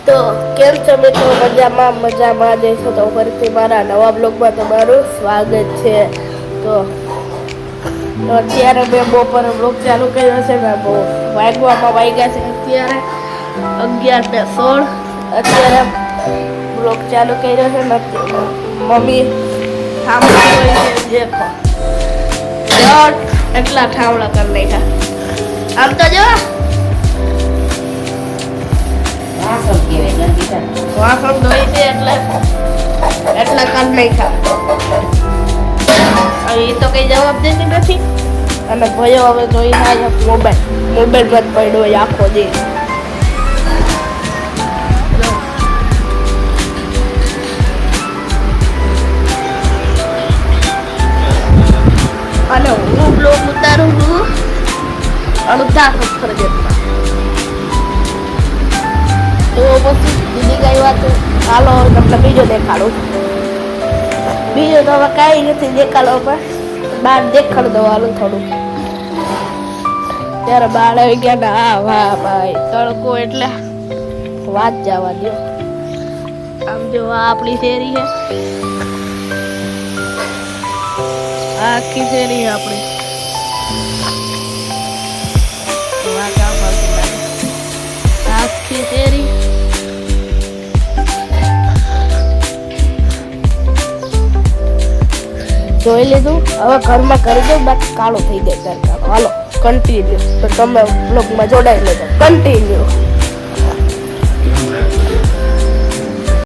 તો કેમ છો મિત્રો? મજામાં જઈશું તો ફરીથી મારા નવા બ્લોગમાં તમારું સ્વાગત છે. તો અત્યારે મેં બપોરે બ્લોગ ચાલુ કર્યો છે ને વાગ્યા છે અત્યારે 11:16. અત્યારે બ્લોગ ચાલુ કર્યો છે ને મમ્મી ઠામડા છે એટલા ઠામડા કરી નાખ્યા. આમ તો જો વાસણ ધોઈ છે એટલે કાઢ નાખ્યા. એ તો કઈ જવાબ દેતી નથી અને ભયો હવે જોઈ ના મોબાઈલ જ પડ્યો હોય આખો દે. અને હું બ્લોગ ઉતારું છું અડધા સફર જેટલા. તો પછી બીજી કઈ વાત હાલો તમને બીજો દેખાડું. બીજો તો હવે કાંઈ નથી દેખાડો પણ બહાર દેખાડ દો હાલો થોડું. ત્યારે બહાર આવી ગયા ને હા વાહ ભાઈ તડકો એટલે વાત જવા દો. આમ જો આ આપણી શેરી છે, આખી શેરી છે આપણી. આખી શેરી જોઈ લીધું. હવે ઘરમાં કરી દો બાકી કાળો થઈ જાય. હાલો કન્ટિન્યુ. તો તમે બ્લોગમાં જોડાઈ લેજો કન્ટિન્યુ.